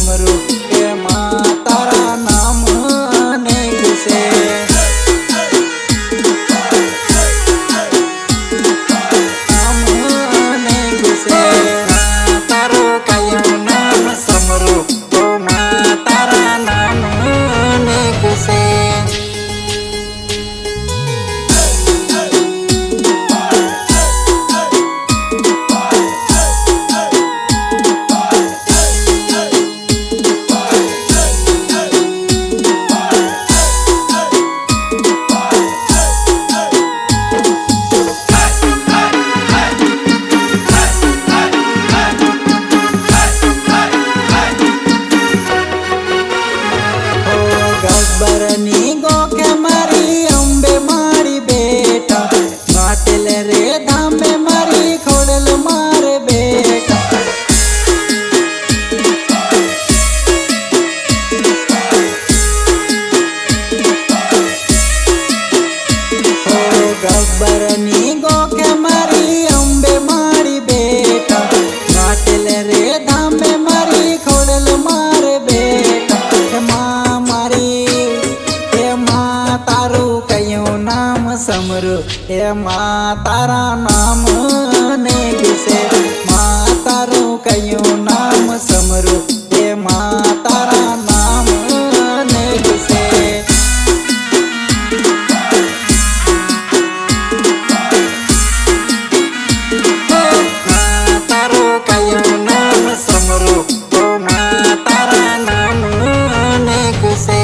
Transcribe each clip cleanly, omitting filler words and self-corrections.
समरू ए माँ तारा नाम अनेक से नाम अनेक से माँ तारो कयो नाम समरू ओ माँ तारा नाम अनेक से गब्बरनी गो के मारी अंबे मारी बेटा माटेल रे धाम में मारी खोड़ल मार बेटा ओ गब्बरनी गो के मारी अंबे मारी बेटा माटेल रे धाम में मारी खोड़ल मार बेटा माँ मारी तारू कयो नाम समरू ए माँ तारा नाम अनेक से माँ तारू कयो नाम समरू ए माँ तारा नाम अनेक से माँ तारू कयो नाम समरू ओ माँ तारा नाम अनेक से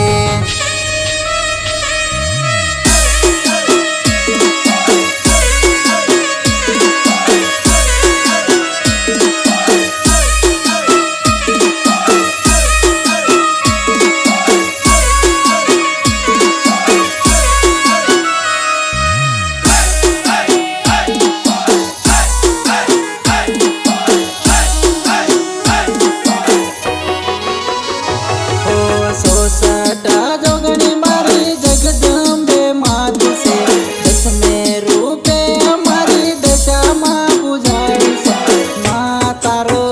सोसटा जोगनी मारी जगदम्बे मात से दसमें रूपे हमारी दशा माँ बुझाई से माँ तारो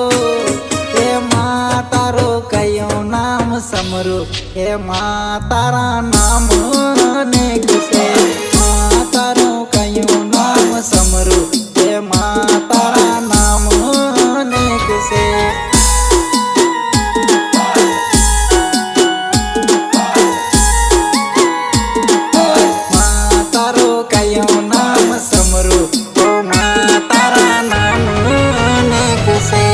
ए माँ तारो कयो नाम समरू ए माँ तारा नाम अनेक से माँ तारो कयो नाम समरू ए माँ तारा नाम अनेक से समरू ओ माँ तारा नाम अनेक से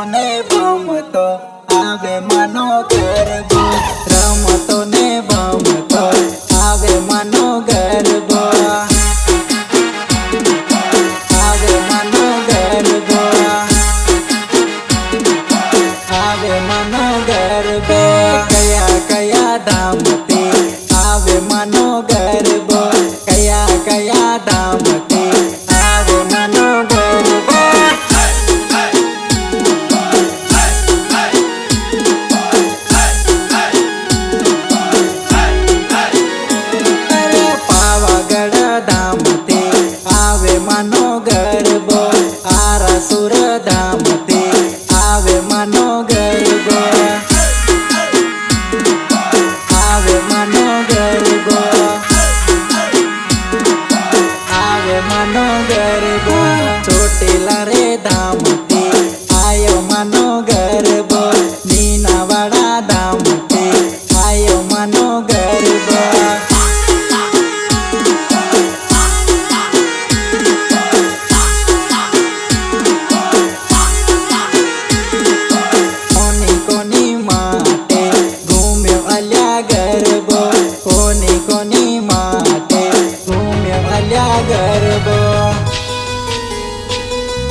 रमतो आवे मनो गरबो रमतो ने भमतो आवे मनो गरबो आवे मनो गरबो आवे मनो गरबो कया कया धामते आवे मनो गरबो कया कया धामते आवे मनो गरबो मनो गरबो आरा सुर धामते आवे मनो गरबो आवे मनो गरबो आवे मनो गरबो छोटेला रे धामते आयो मनो गरबो नीनावाड़ा धामते आयो मनो गरबो कोनी